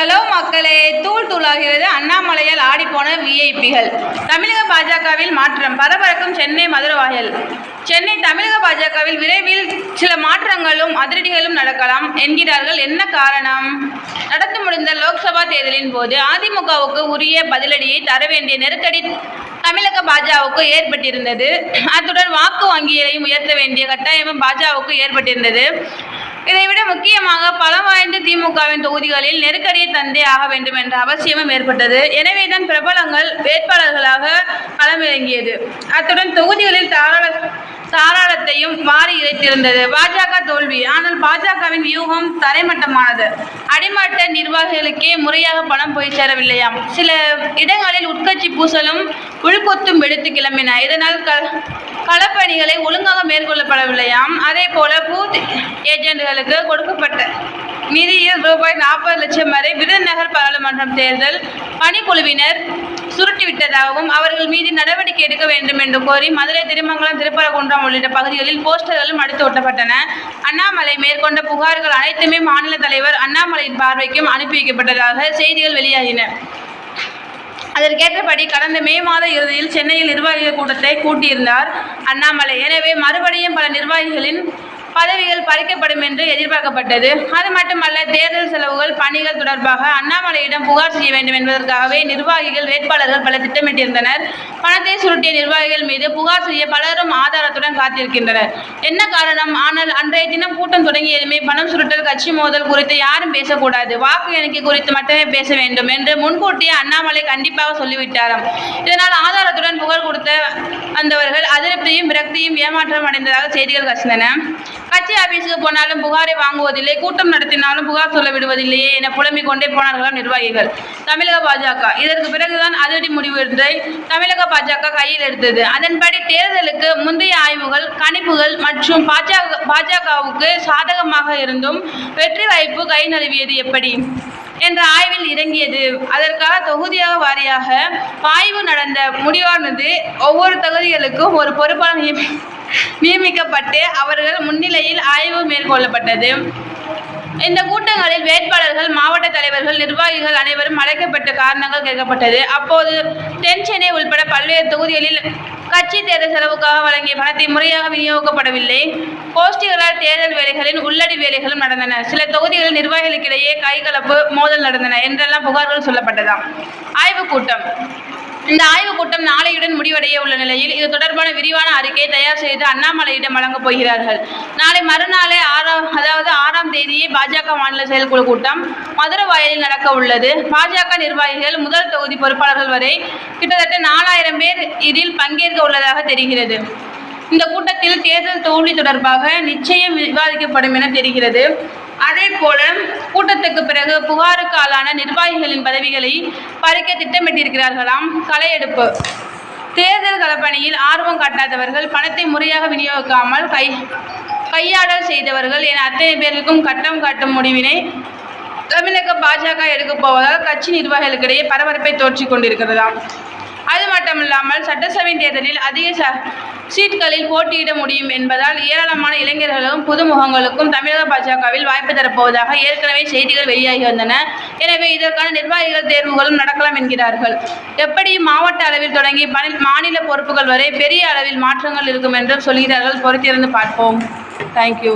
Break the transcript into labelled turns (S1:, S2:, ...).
S1: Hello மக்களே, தூள் தூளாகிறது அண்ணாமலையால் ஆடிப்போன விஐபிகள். தமிழக பாஜகவில் மாற்றம், பரபரக்கும் சென்னை மதுரவாயல். சென்னை தமிழக பாஜகவில் விரைவில் சில மாற்றங்களும் அதிரடிகளும் நடக்கலாம் என்கிறார்கள். என்ன காரணம்? நடந்து முடிந்த லோக்சபா தேர்தலின் போது அதிமுகவுக்கு உரிய பதிலடியை தர வேண்டிய நெருக்கடி தமிழக பாஜகவுக்கு ஏற்பட்டிருந்தது. அத்துடன் வாக்கு வங்கியையும் உயர்த்த வேண்டிய கட்டாயமும் பாஜகவுக்கு ஏற்பட்டிருந்தது. இதைவிட முக்கியமாக பலம் வாய்ந்த திமுகவின் தொகுதிகளில் நெருக்கடியை தந்தே ஆக வேண்டும் என்ற அவசியமும் ஏற்பட்டது. எனவேதான் பிரபலங்கள் வேட்பாளர்களாக களமிறங்கியது. அத்துடன் தொகுதிகளில் தாராளத்தையும் வாரி இறைத்திருந்தது. பாஜக தோல்வி. ஆனால் பாஜகவின் வியூகம் தரைமட்டமானது. அடிமட்ட நிர்வாகிகளுக்கே முறையாக பணம் போய் சேரவில்லையாம். சில இடங்களில் உட்கட்சி பூசலும் உள்கொத்தும் வெடித்து கிளம்பின. இதனால் களப்பணிகளை ஒழுங்காக மேற்கொள்ளப்படவில்லையாம். அதே போல பூத் ஏஜென்ட்களுக்கு கொடுக்கப்பட்ட நிதியில் ரூபாய் 40 லட்சம் வரை விருதுநகர் பாராளுமன்றம் தேர்தல் பணிக்குழுவினர் சுருட்டிவிட்டதாகவும் அவர்கள் மீது நடவடிக்கை எடுக்க வேண்டும் என்று கோரி மதுரை, திருமங்கலம், திருப்பரங்குன்றம் உள்ளிட்ட பகுதிகளில் போஸ்டர்களும் அடித்து ஒட்டப்பட்டன. அண்ணாமலை மேற்கொண்ட புகார்கள் அனைத்துமே மாநில தலைவர் அண்ணாமலையின் பார்வைக்கும் அனுப்பி வைக்கப்பட்டதாக செய்திகள் வெளியாகின. அதற்கேற்றபடி கடந்த மே மாத இறுதியில் சென்னையில் நிர்வாகிகள் கூட்டத்தை கூட்டியிருந்தார் அண்ணாமலை. எனவே மறுபடியும் பல நிர்வாகிகளின் பதவிகள் பறிக்கப்படும் என்று எதிர்பார்க்கப்பட்டது. அது மட்டுமல்ல, தேர்தல் செலவுகள், பணிகள் தொடர்பாக அண்ணாமலையிடம் புகார் செய்ய வேண்டும் என்பதற்காகவே நிர்வாகிகள், வேட்பாளர்கள் பல திட்டமிட்டிருந்தனர். பணத்தை சுருட்டிய நிர்வாகிகள் மீது புகார் செய்ய பலரும் ஆதாரத்துடன் காத்திருக்கின்றனர். என்ன காரணம்? ஆனால் அன்றைய தினம் கூட்டம் தொடங்கியதுமே பணம் சுருட்டல், கட்சி மோதல் குறித்து யாரும் பேசக்கூடாது, வாக்கு எண்ணிக்கை குறித்து மட்டுமே பேச வேண்டும் என்று முன்கூட்டியே அண்ணாமலை கண்டிப்பாக சொல்லிவிட்டாராம். இதனால் ஆதாரத்துடன் புகார் கொடுத்த வந்தவர்கள் அதிருப்தியும் விரக்தியும் ஏமாற்றம் அடைந்ததாக செய்திகள் கசிந்தன. கட்சி ஆபீஸுக்கு போனாலும் புகாரை வாங்குவதில்லை, கூட்டம் நடத்தினாலும் புகார் சொல்ல விடுவதில்லையே என புலம்பிக் கொண்டே போனார்களாம் நிர்வாகிகள். தமிழக பாஜக இதற்கு பிறகுதான் அதிரடி முடிவு ஒன்றை தமிழக பாஜக கையில் எடுத்தது. அதன்படி தேர்தலுக்கு முந்தைய ஆய்வுகள், கணிப்புகள் மற்றும் பாஜகவுக்கு சாதகமாக இருந்தும் வெற்றி வாய்ப்பு கை நழுவியது எப்படி என்ற ஆய்வில் இறங்கியது. அதற்காக தொகுதியாக வாரியாக ஆய்வு நடந்த முடிவானது ஒவ்வொரு தொகுதிகளுக்கும் ஒரு பொறுப்பாளர் நியமிக்கப்பட்டு அவர்கள் முன்னிலையில் ஆய்வு மேற்கொள்ளப்பட்டது. இந்த கூட்டங்களில் வேட்பாளர்கள், மாவட்ட தலைவர்கள், நிர்வாகிகள் அனைவரும் அழைக்கப்பட்ட காரணங்கள் கேட்கப்பட்டது. அப்போது தென் சென்னை உள்பட பல்வேறு தொகுதிகளில் கட்சி தேர்தல் செலவுக்காக வழங்கிய பணத்தை முறையாக விநியோகிக்கப்படவில்லை. கோஷ்டிகளால் தேர்தல் வேலைகளின் உள்ளடி வேலைகளும் நடந்தன. சில தொகுதிகளில் நிர்வாகிகளுக்கிடையே கைகலப்பு, மோதல் நடந்தன என்றெல்லாம் புகார்கள் சொல்லப்பட்டதாம். ஆய்வுக் கூட்டம். இந்த ஆய்வுக் கூட்டம் நாளையுடன் முடிவடைய உள்ள நிலையில் இது தொடர்பான விரிவான அறிக்கையை தயார் செய்து அண்ணாமலையிடம் வழங்கப் போகிறார்கள். நாளை மறுநாளே 6ஆம் தேதியே பாஜக மாநில செயற்குழு கூட்டம் மதுரவாயலில் நடக்க உள்ளது. பாஜக நிர்வாகிகள் முதல் தொகுதி பொறுப்பாளர்கள் வரை கிட்டத்தட்ட 4000 பேர் இதில் பங்கேற்க உள்ளதாக தெரிகிறது. இந்த கூட்டத்தில் தேர்தல் தோல்வி தொடர்பாக நிச்சயம் விவாதிக்கப்படும் என தெரிகிறது. அதே போல கூட்டத்துக்கு பிறகு புகாருக்கு ஆளான நிர்வாகிகளின் பதவிகளை பறிக்க திட்டமிட்டிருக்கிறார்களாம். களையெடுப்பு. தேர்தல் களப்பணியில் ஆர்வம் காட்டாதவர்கள், பணத்தை முறையாக விநியோகிக்காமல் கையாடல் செய்தவர்கள் என அத்தனை பேருக்கும் கட்டம் காட்டும் முடிவினை தமிழக பாஜக எடுக்கப் போவதால் கட்சி நிர்வாகிகளுக்கிடையே பரபரப்பை தோற்றிக் கொண்டிருக்கிறதாம். அது மட்டுமில்லாமல் சட்டசபை தேர்தலில் அதிக சீட்களில் போட்டியிட முடியும் என்பதால் ஏராளமான இளைஞர்களுக்கும் புதுமுகங்களுக்கும் தமிழக பாஜகவில் வாய்ப்பு தரப்போவதாக ஏற்கனவே செய்திகள் வெளியாகி வந்தன. எனவே இதற்கான நிர்வாகிகள் தேர்வுகளும் நடக்கலாம் என்கிறார்கள். எப்படியும் மாவட்ட அளவில் தொடங்கி மாநில பொறுப்புகள் வரை பெரிய அளவில் மாற்றங்கள் இருக்கும் என்றும் சொல்கிறார்கள். பொறுத்திருந்து பார்ப்போம். தேங்க்யூ.